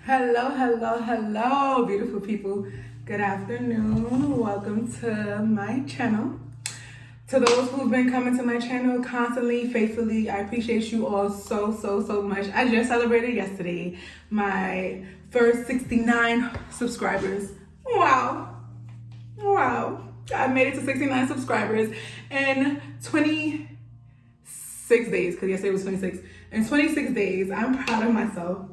Hello, hello, hello, beautiful people. Good afternoon. Welcome to my channel. To those who've been coming to my channel constantly, faithfully, I appreciate you all so much. I just celebrated yesterday my first 69 subscribers. Wow. I made it to 69 subscribers in 26 days, because yesterday was 26. In 26 days, I'm proud of myself.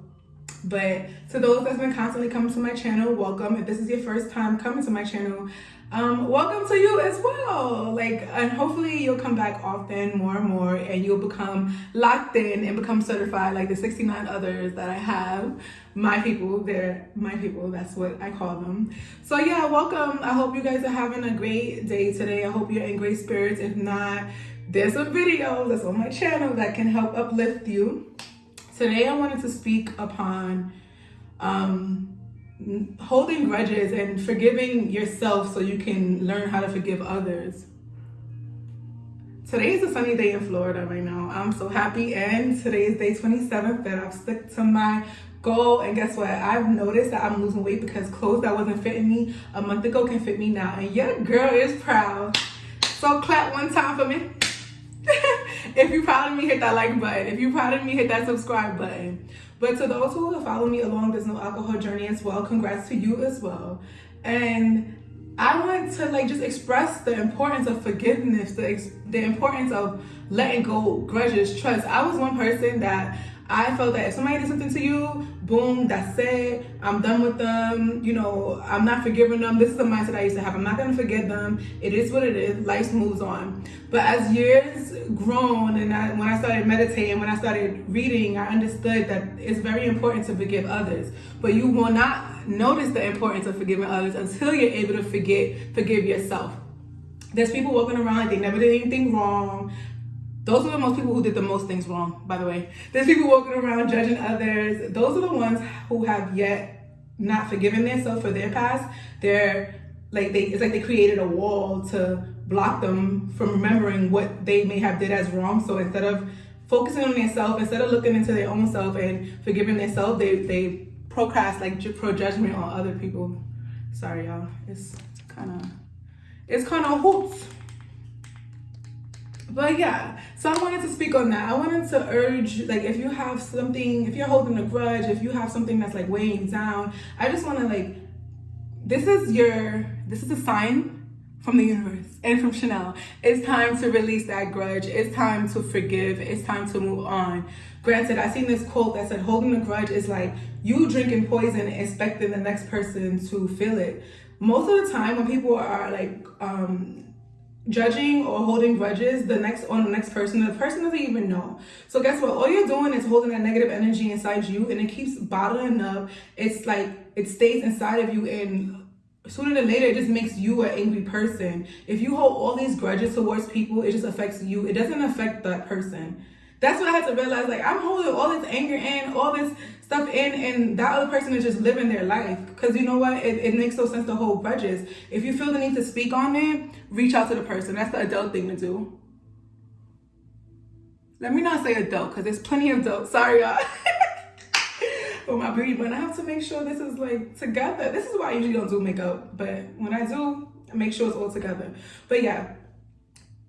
But to those that's been constantly coming to my channel, welcome. If this is your first time coming to my channel, welcome to you as well. And hopefully you'll come back often, more and more, and you'll become locked in and become certified like the 69 others that I have. My people, they're my people. That's what I call them. So yeah, welcome. I hope you guys are having a great day today. I hope you're in great spirits. If not, there's a video that's on my channel that can help uplift you. Today I wanted to speak upon holding grudges and forgiving yourself so you can learn how to forgive others. Today is a sunny day in Florida right now. I'm so happy, and today is day 27th that I've stuck to my goal. And guess what? I've noticed that I'm losing weight because clothes that wasn't fitting me a month ago can fit me now. And your girl is proud. So clap one time for me. If you're proud of me, hit that like button. If you're proud of me, hit that subscribe button. But to those who have followed me along this no alcohol journey as well, congrats to you as well. And I want to just express the importance of forgiveness, the importance of letting go, grudges, trust. I was one person that I felt that if somebody did something to you, boom, that's it. I'm done with them. I'm not forgiving them. This is the mindset I used to have. I'm not going to forget them. It is what it is. Life moves on. But as years grown, and when I started meditating, when I started reading, I understood that it's very important to forgive others. But you will not notice the importance of forgiving others until you're able to forgive yourself. There's people walking around like they never did anything wrong. Those are the most people who did the most things wrong, by the way. There's people walking around judging others. Those are the ones who have yet not forgiven themselves for their past. It's like they created a wall to block them from remembering what they may have did as wrong. So instead of focusing on themselves, instead of looking into their own self and forgiving themselves, they procrastinate, pro judgment on other people. Sorry, y'all. It's kind of hoops. But yeah, so I wanted to speak on that. I wanted to urge, if you have something, if you're holding a grudge, if you have something that's weighing you down, I just want to this is a sign from the universe and from Chanel. It's time to release that grudge. It's time to forgive. It's time to move on. Granted, I seen this quote that said holding a grudge is like you drinking poison and expecting the next person to feel it. Most of the time when people are judging or holding grudges, the next person, the person doesn't even know. So guess what? All you're doing is holding that negative energy inside you, and it keeps bottling up. It's like it stays inside of you, and sooner than later, it just makes you an angry person. If you hold all these grudges towards people, it just affects you. It doesn't affect that person. That's what I had to realize. I'm holding all this anger in, all this stuff in, and that other person is just living their life. Because you know what? It makes no sense to hold grudges. If you feel the need to speak on it, reach out to the person. That's the adult thing to do. Let me not say adult, because there's plenty of adults. Sorry, y'all. With my beauty, but I have to make sure this is together. This is why I usually don't do makeup. But when I do, I make sure it's all together. But yeah.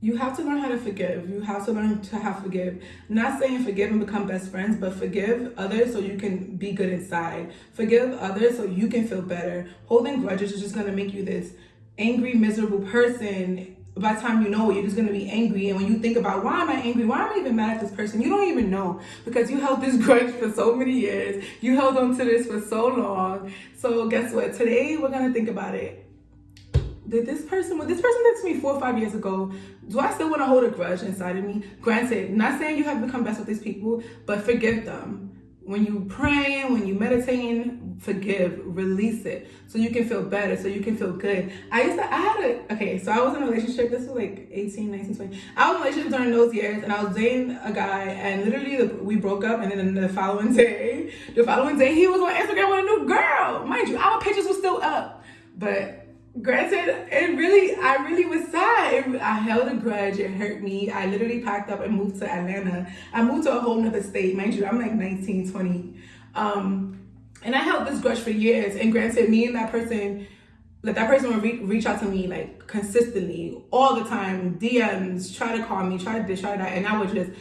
You have to learn how to forgive. You have to learn to forgive. Not saying forgive and become best friends, but forgive others so you can be good inside. Forgive others so you can feel better. Holding grudges is just going to make you this angry, miserable person. By the time you know it, you're just going to be angry. And when you think about, why am I angry? Why am I even mad at this person? You don't even know, because you held this grudge for so many years. You held on to this for so long. So guess what? Today, we're going to think about it. When this person did to me 4 or 5 years ago, do I still want to hold a grudge inside of me? Granted, not saying you have to become best with these people, but forgive them. When you praying, when you meditating, forgive, release it, so you can feel better, so you can feel good. So I was in a relationship, this was 18, 19, 20. I was in a relationship during those years, and I was dating a guy, and literally we broke up, and then the following day, he was on Instagram with a new girl. Mind you, our pictures were still up, but granted, I really was sad. I held a grudge. It hurt me. I literally packed up and moved to Atlanta. I moved to a whole nother state. Mind you, I'm 19, 20. And I held this grudge for years. And granted, me and that person, like that person would reach out to me like consistently, all the time, DMs, try to call me, try to this, try that, and I would just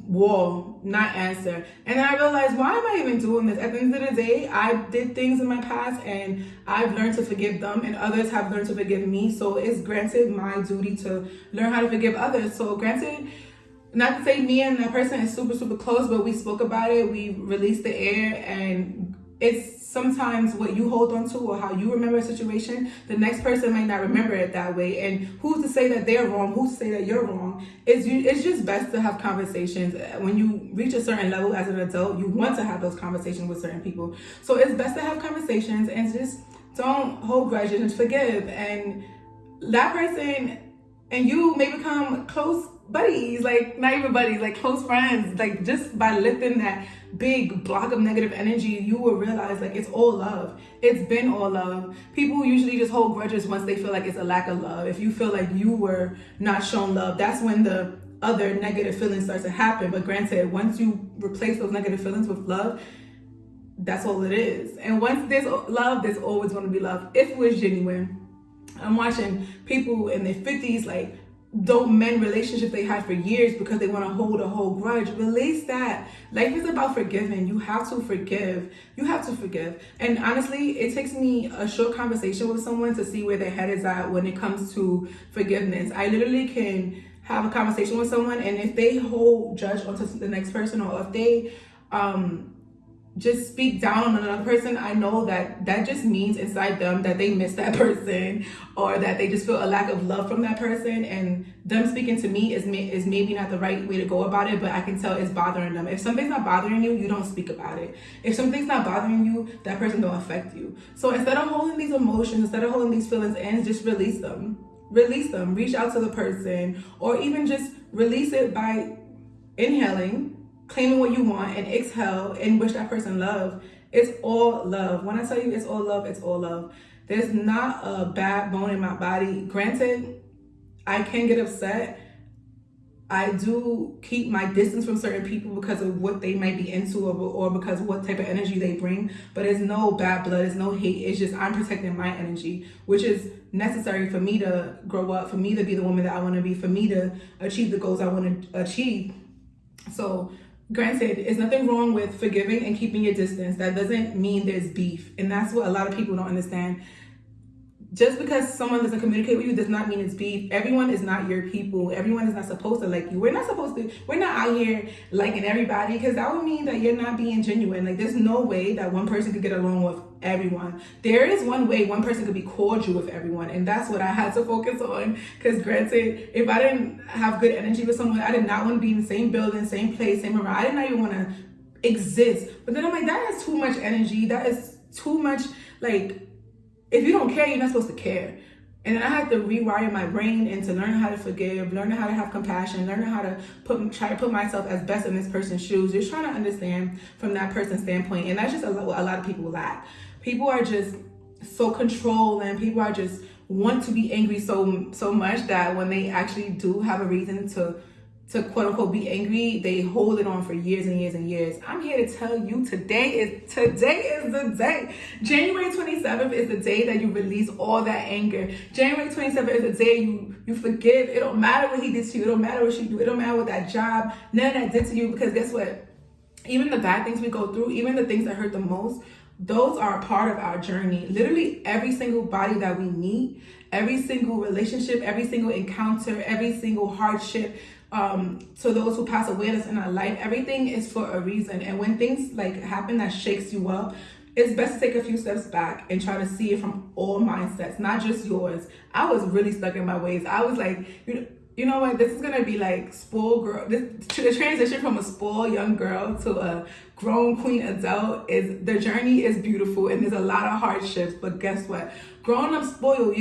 not answer. And then I realized, why am I even doing this? At the end of the day, I did things in my past and I've learned to forgive them, and others have learned to forgive me. So it's granted my duty to learn how to forgive others. So granted, not to say me and that person is super, super close, but we spoke about it, we released the air, and it's sometimes what you hold on to or how you remember a situation, the next person might not remember it that way. And who's to say that they're wrong? Who's to say that you're wrong? It's just best to have conversations. When you reach a certain level as an adult, you want to have those conversations with certain people. So it's best to have conversations and just don't hold grudges and forgive. And that person and you may become close buddies, like not even buddies, like close friends. Like just by lifting that big block of negative energy, you will realize like it's all love. It's been all love. People usually just hold grudges once they feel like it's a lack of love. If you feel like you were not shown love, that's when the other negative feelings start to happen. But granted, once you replace those negative feelings with love, that's all it is. And once there's love, there's always going to be love if it was genuine. I'm watching people in their 50s like don't mend relationships they had for years because they want to hold a whole grudge. Release that. Life is about forgiving. You have to forgive. You have to forgive. And honestly, it takes me a short conversation with someone to see where their head is at when it comes to forgiveness. I literally can have a conversation with someone, and if they hold judge onto the next person, or if they just speak down on another person, I know that that just means inside them that they miss that person, or that they just feel a lack of love from that person, and them speaking to me is maybe not the right way to go about it, but I can tell it's bothering them. If something's not bothering you, you don't speak about it. If something's not bothering you, that person don't affect you. So instead of holding these emotions, instead of holding these feelings in, just release them. Release them. Reach out to the person, or even just release it by inhaling, claiming what you want, and exhale and wish that person love. It's all love. When I tell you it's all love, it's all love. There's not a bad bone in my body. Granted, I can get upset. I do keep my distance from certain people because of what they might be into, or because of what type of energy they bring. But it's no bad blood, it's no hate. It's just I'm protecting my energy, which is necessary for me to grow up, for me to be the woman that I want to be, for me to achieve the goals I want to achieve. So granted, there's nothing wrong with forgiving and keeping your distance. That doesn't mean there's beef. And that's what a lot of people don't understand. Just because someone doesn't communicate with you does not mean it's beef. Everyone is not your people. Everyone is not supposed to like you. We're not out here liking everybody, because that would mean that you're not being genuine. Like there's no way that one person could get along with everyone. There is one way one person could be cordial with everyone, and that's what I had to focus on. Because granted, if I didn't have good energy with someone, I did not want to be in the same building, same place, same around. I did not even want to exist. But then I'm like, that is too much energy. That is too much, like, if you don't care, you're not supposed to care. And then I had to rewire my brain into learning how to forgive, learning how to have compassion, learning how to try to put myself as best in this person's shoes, just trying to understand from that person's standpoint. And that's just what a lot of people lack. People are just so controlling. People are just want to be angry so much that when they actually do have a reason to quote unquote be angry, they hold it on for years and years and years. I'm here to tell you today is the day. January 27th is the day that you release all that anger. January 27th is the day you forgive. It don't matter what he did to you. It don't matter what she do. It don't matter what that job, none of that did to you, because guess what? Even the bad things we go through, even the things that hurt the most, those are a part of our journey. Literally every single body that we meet, every single relationship, every single encounter, every single hardship, to those who pass away in our life, everything is for a reason. And when things like happen that shakes you up, it's best to take a few steps back and try to see it from all mindsets, not just yours. I was really stuck in my ways. I was like, you know what, this is gonna be like spoiled girl. The transition from a spoiled young girl to a grown queen adult, is the journey is beautiful, and there's a lot of hardships. But guess what? Growing up spoiled,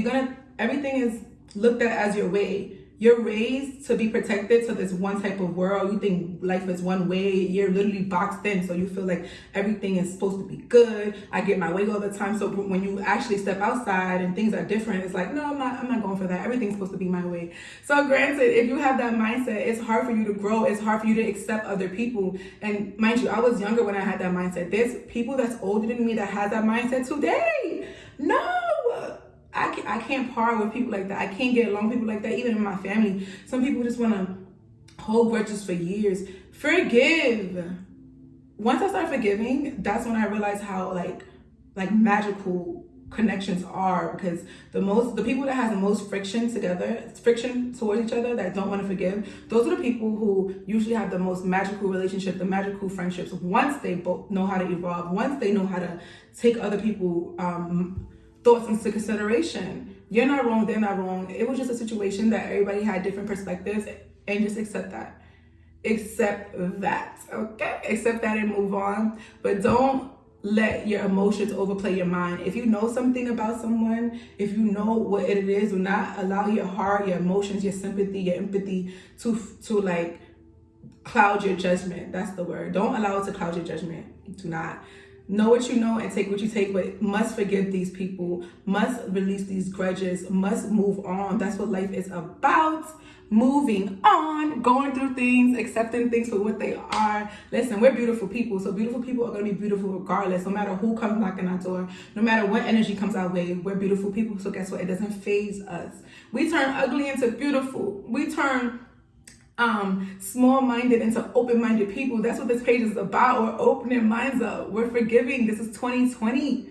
everything is looked at as your way. You're raised to be protected to this one type of world. You think life is one way. You're literally boxed in, so you feel like everything is supposed to be good. I get my way all the time. So when you actually step outside and things are different, it's like, no, I'm not going for that. Everything's supposed to be my way. So granted, if you have that mindset, it's hard for you to grow. It's hard for you to accept other people. And mind you, I was younger when I had that mindset. There's people that's older than me that has that mindset today. No. I can't par with people like that. I can't get along with people like that, even in my family. Some people just want to hold grudges for years. Forgive. Once I start forgiving, that's when I realized how like magical connections are, because the people that have the most friction towards each other, that don't want to forgive, those are the people who usually have the most magical relationship, the magical friendships, once they both know how to evolve, once they know how to take other people thoughts into consideration. You're not wrong, they're not wrong. It was just a situation that everybody had different perspectives, and just accept that. Accept that, okay? Accept that and move on. But don't let your emotions overplay your mind. If you know something about someone, if you know what it is, do not allow your heart, your emotions, your sympathy, your empathy to like cloud your judgment. That's the word. Don't allow it to cloud your judgment. Do not. Know what you know and take what you take, but must forgive these people, must release these grudges, must move on. That's what life is about. Moving on, going through things, accepting things for what they are. Listen, we're beautiful people, so beautiful people are going to be beautiful regardless. No matter who comes knocking our door, no matter what energy comes our way, we're beautiful people. So guess what? It doesn't faze us. We turn ugly into beautiful. We turn small-minded into open-minded people. That's what this page is about. We're opening minds up. We're forgiving. This is 2020.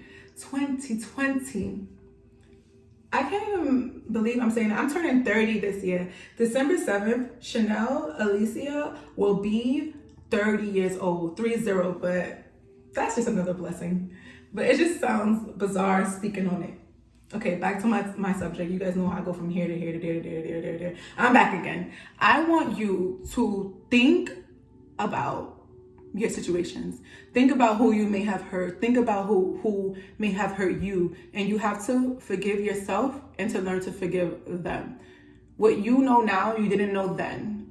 I can't even believe I'm saying that. I'm turning 30 this year. December 7th, Chanel Alicia will be 30 years old, 30, but that's just another blessing. But it just sounds bizarre speaking on it. Okay, back to my subject. You guys know how I go from here to here to there to there to there to there. I'm back again. I want you to think about your situations. Think about who you may have hurt. Think about who may have hurt you. And you have to forgive yourself and to learn to forgive them. What you know now, you didn't know then.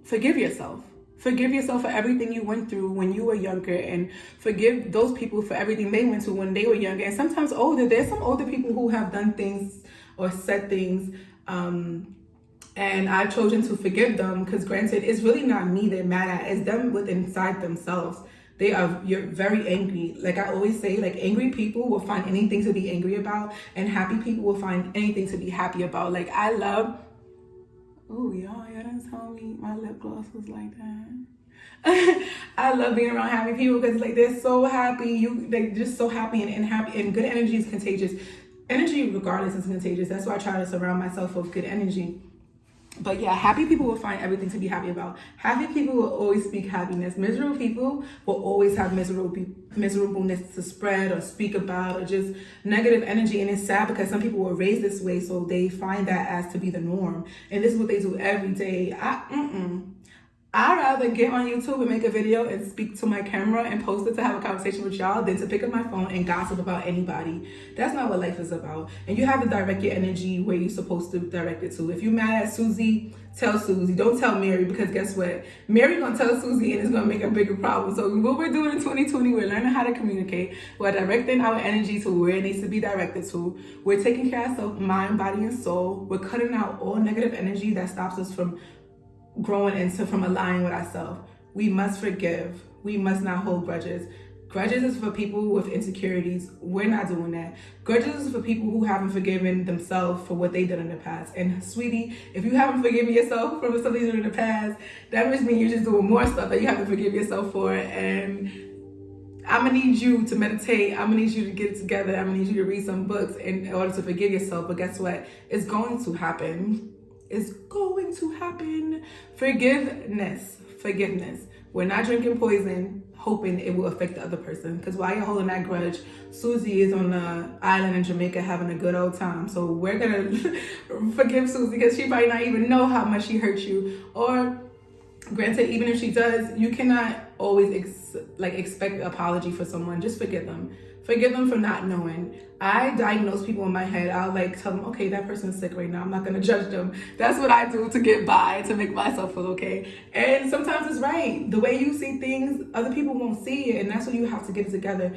Forgive yourself. Forgive yourself for everything you went through when you were younger, and forgive those people for everything they went through when they were younger. And sometimes older, there's some older people who have done things or said things, and I've chosen to forgive them, because granted, it's really not me they're mad at, it's them with inside themselves. You're very angry. Like I always say, like angry people will find anything to be angry about, and happy people will find anything to be happy about. Like I love, oh y'all didn't tell me my lip gloss was like that. I love being around happy people, because like they're so happy. They're just so happy and happy, and good energy is contagious. Energy regardless is contagious. That's why I try to surround myself with good energy. But yeah, happy people will find everything to be happy about. Happy people will always speak happiness. Miserable people will always have miserableness to spread or speak about, or just negative energy. And it's sad, because some people were raised this way, so they find that as to be the norm. And this is what they do every day. I'd rather get on YouTube and make a video and speak to my camera and post it to have a conversation with y'all than to pick up my phone and gossip about anybody. That's not what life is about. And you have to direct your energy where you're supposed to direct it to. If you're mad at Susie, tell Susie. Don't tell Mary, because guess what? Mary gonna tell Susie and it's gonna make a bigger problem. So what we're doing in 2020, we're learning how to communicate. We're directing our energy to where it needs to be directed to. We're taking care of ourselves, mind, body, and soul. We're cutting out all negative energy that stops us from growing from aligning with ourselves. We must forgive. We must not hold grudges. Grudges is for people with insecurities. We're not doing that. Grudges is for people who haven't forgiven themselves for what they did in the past. And sweetie, if you haven't forgiven yourself for what something you did in the past, that must mean you're just doing more stuff that you have to forgive yourself for. And I'm gonna need you to meditate. I'm gonna need you to get it together. I'm gonna need you to read some books in order to forgive yourself. But guess what? It's going to happen. It's going to happen. Forgiveness. We're not drinking poison hoping it will affect the other person. Because while you're holding that grudge, Susie is on the island in Jamaica having a good old time. So we're gonna forgive Susie, because she might not even know how much she hurt you. Or granted, even if she does, you cannot always like expect an apology for someone, just forgive them. Forgive them for not knowing. I diagnose people in my head. I'll like tell them, okay, that person's sick right now. I'm not gonna judge them. That's what I do to get by, to make myself feel okay. And sometimes it's right. The way you see things, other people won't see it, and that's what you have to get together.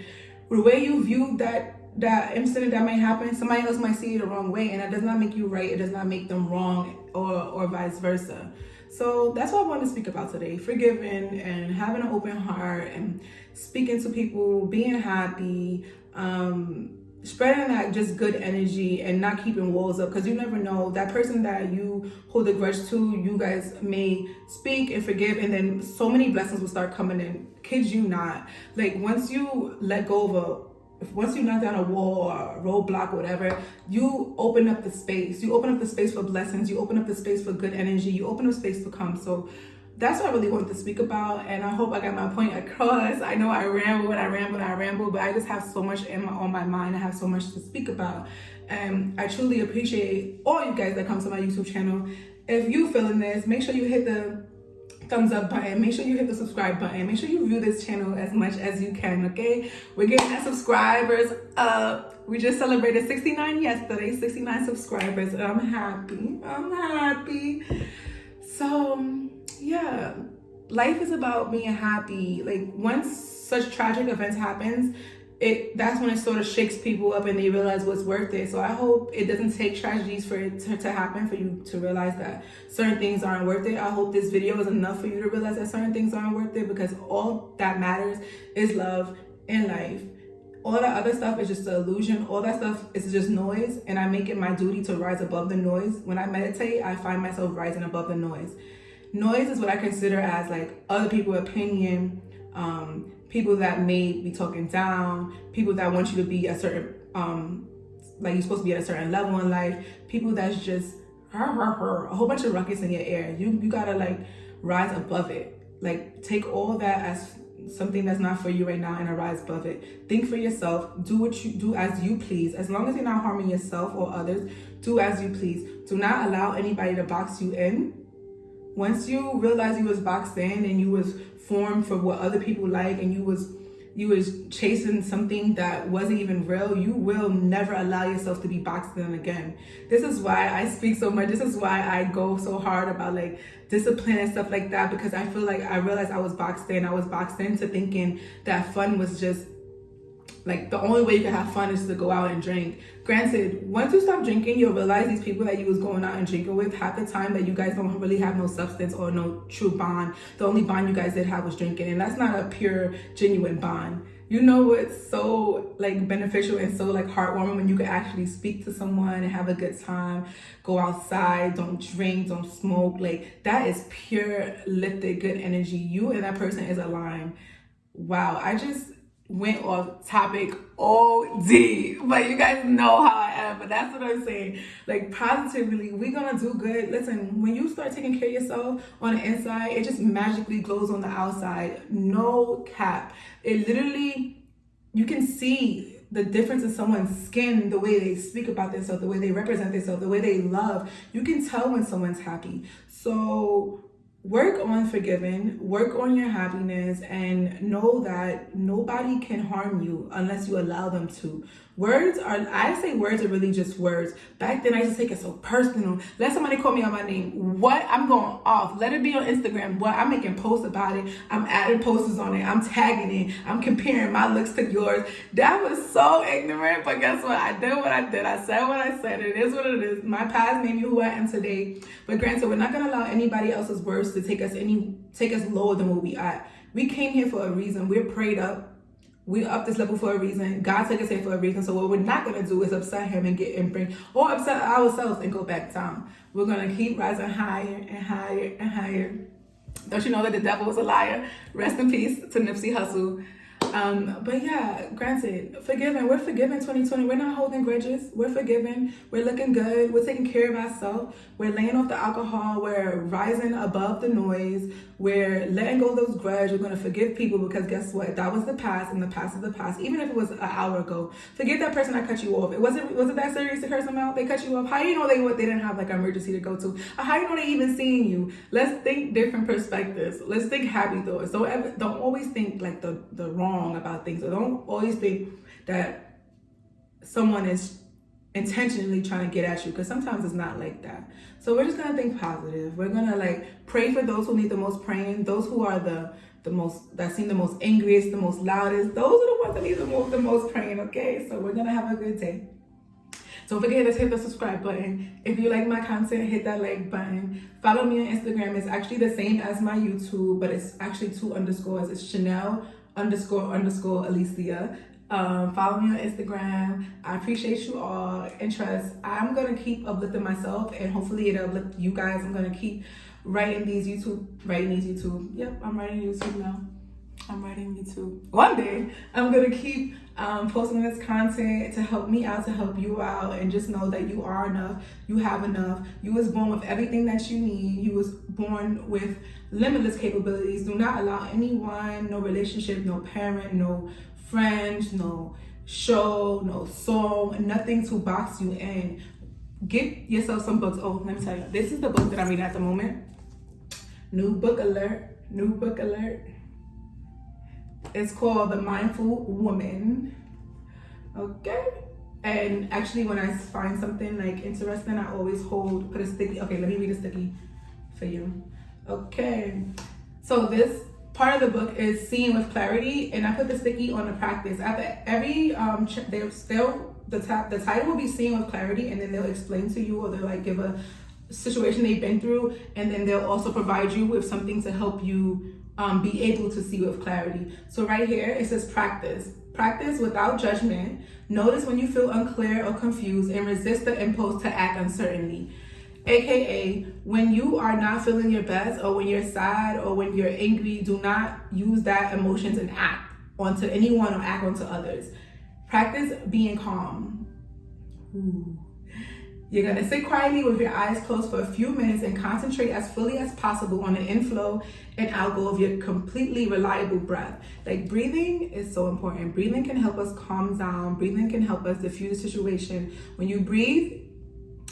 The way you view that incident that might happen, somebody else might see it the wrong way, and that does not make you right. It does not make them wrong, or vice versa. So that's what I want to speak about today. Forgiving and having an open heart and speaking to people, being happy, spreading that just good energy and not keeping walls up, because you never know, that person that you hold a grudge to, you guys may speak and forgive, and then so many blessings will start coming in. Kid you not. Like once you let go of once you knock down a wall or a roadblock or whatever, you open up the space. You open up the space for blessings. You open up the space for good energy. You open up space to come. So that's what I really wanted to speak about. And I hope I got my point across. I know I ramble, but I just have so much on my mind. I have so much to speak about. And I truly appreciate all you guys that come to my YouTube channel. If you feeling this, make sure you hit the thumbs up button, make sure you hit the subscribe button, make sure you view this channel as much as you can. Okay, we're getting that subscribers up. We just celebrated 69 yesterday, 69 subscribers, and I'm happy. So yeah, life is about being happy. Like once such tragic events happens, that's when it sort of shakes people up and they realize what's worth it. So I hope it doesn't take tragedies for it to happen for you to realize that certain things aren't worth it. I hope this video is enough for you to realize that certain things aren't worth it, because all that matters is love in life. All that other stuff is just an illusion. All that stuff is just noise, and I make it my duty to rise above the noise. When I meditate, I find myself rising above the noise. Noise is what I consider as like other people's opinion, people that may be talking down, people that want you to be a certain, like you're supposed to be at a certain level in life, people that's just a whole bunch of ruckus in your ear. You gotta like rise above it. Like take all that as something that's not for you right now and arise above it. Think for yourself. Do what you do as you please. As long as you're not harming yourself or others, do as you please. Do not allow anybody to box you in. Once you realize you was boxed in and you was formed for what other people like, and you was chasing something that wasn't even real, you will never allow yourself to be boxed in again. This is why I speak so much. This is why I go so hard about like discipline and stuff like that, because I feel like I realized I was boxed in. I was boxed into thinking that fun was just like the only way you can have fun is to go out and drink. Granted, once you stop drinking, you'll realize these people that you was going out and drinking with, half the time that you guys don't really have no substance or no true bond. The only bond you guys did have was drinking, and that's not a pure, genuine bond. You know what's so like beneficial and so like heartwarming when you can actually speak to someone and have a good time, go outside, don't drink, don't smoke. Like that is pure, lifted, good energy. You and that person is aligned. Wow, I just went off topic OD, but you guys know how I am. But that's what I'm saying. Like positively, we're gonna do good. Listen, when you start taking care of yourself on the inside, it just magically glows on the outside. No cap. It literally, you can see the difference in someone's skin, the way they speak about themselves, the way they represent themselves, the way they love. You can tell when someone's happy. So work on forgiving, work on your happiness, and know that nobody can harm you unless you allow them to. I say words are really just words. Back then I used to take it so personal. Let somebody call me on my name. What? I'm going off. Let it be on Instagram. What? I'm making posts about it. I'm adding posters on it. I'm tagging it. I'm comparing my looks to yours. That was so ignorant, but guess what? I did what I did. I said what I said. It is what it is. My past made me who I am today. But granted, we're not gonna allow anybody else's words to take us lower than what we are. We came here for a reason. We're prayed up. We're up this level for a reason. God took us here for a reason. So what we're not gonna do is upset him or upset ourselves and go back down. We're gonna keep rising higher and higher and higher. Don't you know that the devil was a liar? Rest in peace to Nipsey Hussle. But yeah, granted, forgiven. We're forgiven 2020. We're not holding grudges. We're forgiven. We're looking good. We're taking care of ourselves. We're laying off the alcohol. We're rising above the noise. We're letting go of those grudges. We're going to forgive people because guess what? That was the past, and the past is the past. Even if it was an hour ago, forget that person that cut you off. Was it that serious to curse them out? They cut you off. How do you know they didn't have like an emergency to go to? Or how do you know they even seeing you? Let's think different perspectives. Let's think happy thoughts. Don't always think like the wrong about things. Or don't always think that someone is intentionally trying to get at you, because sometimes it's not like that. So we're just gonna think positive. We're gonna like pray for those who need the most praying, those who are the most, that seem the most angriest, the most loudest. Those are the ones that need the most praying. Okay, so we're gonna have a good day. Don't forget to hit the subscribe button. If you like my content, hit that like button. Follow me on Instagram. It's actually the same as my YouTube, but it's actually 2 underscores. It's Chanel__Alicia. Follow me on Instagram. I appreciate you all, and trust, I'm gonna keep uplifting myself, and hopefully it'll uplift you guys. I'm gonna keep writing these YouTube. Yep, I'm writing YouTube now. I'm writing YouTube. One day I'm gonna keep posting this content to help me out, to help you out, and just know that you are enough. You have enough. You was born with everything that you need. You was born with limitless capabilities. Do not allow anyone, no relationship, no parent, no friends, no show, no song, nothing to box you in. Get yourself some books. Oh, let me tell you, this is the book that I'm reading at the moment. New book alert. It's called The Mindful Woman. Okay. And actually, when I find something like interesting, I always put a sticky. Okay, let me read a sticky for you. Okay. So this part of the book is Seeing with Clarity, and I put the sticky on the practice. After every the title will be Seeing with Clarity, and then they'll explain to you, or they'll like give a situation they've been through, and then they'll also provide you with something to help you be able to see with clarity. So right here it says practice without judgment. Notice when you feel unclear or confused, and resist the impulse to act uncertainly. AKA, when you are not feeling your best, or when you're sad, or when you're angry, do not use that emotions and act onto anyone or act onto others. Practice being calm. Ooh. You're going to sit quietly with your eyes closed for a few minutes and concentrate as fully as possible on the inflow and outgo of your completely reliable breath. Like, breathing is so important. Breathing can help us calm down. Breathing can help us diffuse the situation. When you breathe,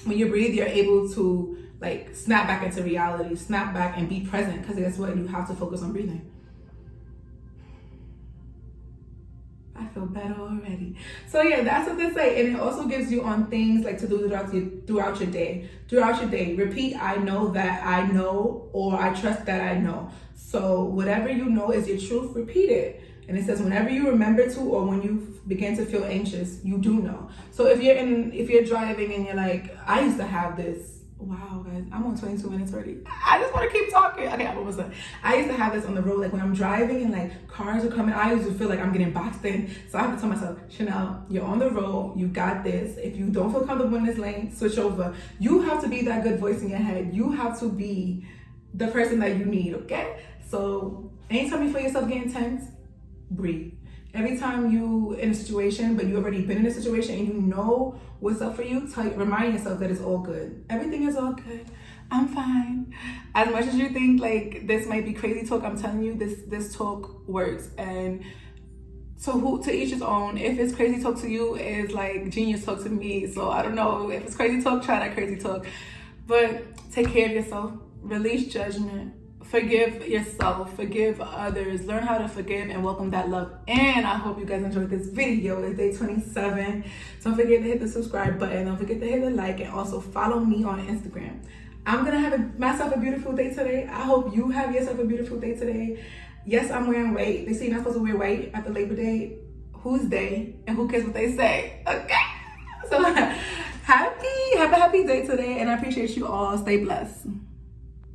you're able to like snap back into reality, snap back and be present, because guess what? You have to focus on breathing. I feel better already. So yeah, that's what they say. And it also gives you on things like to do throughout your day. Repeat, I know that I know, or I trust that I know. So whatever you know is your truth, repeat it. And it says whenever you remember to, or when you begin to feel anxious, you do know. So if you're driving and you're like, I used to have this. Wow, guys, I'm on 22 minutes already. I just want to keep talking. Okay, I'm almost done. I used to have this on the road, like when I'm driving and like cars are coming, I used to feel like I'm getting boxed in. So I have to tell myself, Chanel, you're on the road, you got this. If you don't feel comfortable in this lane, switch over. You have to be that good voice in your head. You have to be the person that you need, okay? So anytime you feel yourself getting tense, breathe. Every time you in a situation, but you already been in a situation and you know what's up for you, remind yourself that it's all good. Everything is all good. I'm fine. As much as you think like this might be crazy talk, I'm telling you, this talk works. And so to each his own. If it's crazy talk to you, it's like genius talk to me. So I don't know. If it's crazy talk, try that crazy talk. But take care of yourself. Release judgment. Forgive yourself, forgive others, learn how to forgive and welcome that love. And I hope you guys enjoyed this video. It's day 27. Don't forget to hit the subscribe button. Don't forget to hit the like, and also follow me on Instagram. I'm going to have myself a beautiful day today. I hope you have yourself a beautiful day today. Yes, I'm wearing white. They say you're not supposed to wear white after Labor Day. Who's they? And who cares what they say? Okay. So have a happy day today, and I appreciate you all. Stay blessed.